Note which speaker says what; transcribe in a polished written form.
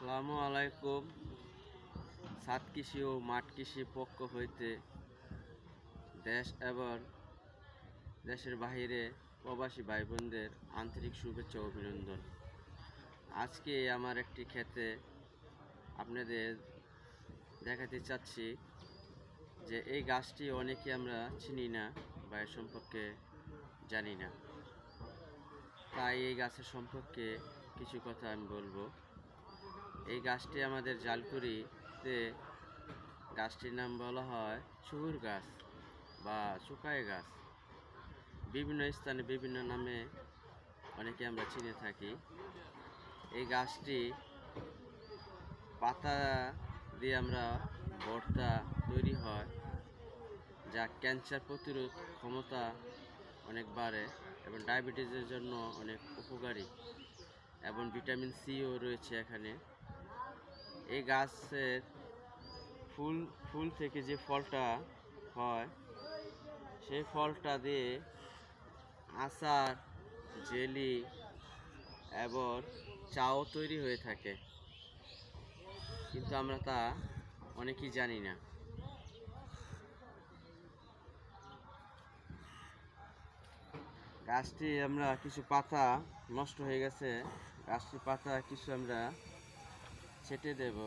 Speaker 1: আসসালামু আলাইকুম। ছাদ কৃষি ও মাঠ কৃষি পক্ষ হইতে দেশ এবং দেশের বাহিরে প্রবাসী ভাই বোনদের আন্তরিক শুভেচ্ছা ও অভিনন্দন। আজকে আমার একটি ক্ষেতে আপনাদের দেখাতে চাচ্ছি যে এই গাছটি অনেকে আমরা চিনি না বা এর সম্পর্কে জানি না, তাই এই গাছের সম্পর্কে কিছু কথা আমি বলবো। এই গাছটি আমাদের জালকুড়িতে গাছটির নাম বলা হয় চুহুর গাছ বা চুকাই গাছ। বিভিন্ন স্থানে বিভিন্ন নামে অনেকে আমরা চিনে থাকি। এই গাছটি পাতা দিয়ে আমরা ভর্তা তৈরি হয়, যা ক্যান্সার প্রতিরোধ ক্ষমতা অনেক বাড়ে এবং ডায়াবেটিসের জন্য অনেক উপকারী, এবং ভিটামিন সিও রয়েছে এখানে। এই গাছের ফুল থেকে যে ফলটা হয়, সেই ফলটা দিয়ে আচার, জেলি এবং চাও তৈরি হয়ে থাকে, কিন্তু আমরা তা অনেকেই জানি না। গাছটি আমরা কিছু পাতা নষ্ট হয়ে গেছে, গাছটির পাতা কিছু আমরা ছেটে দেব।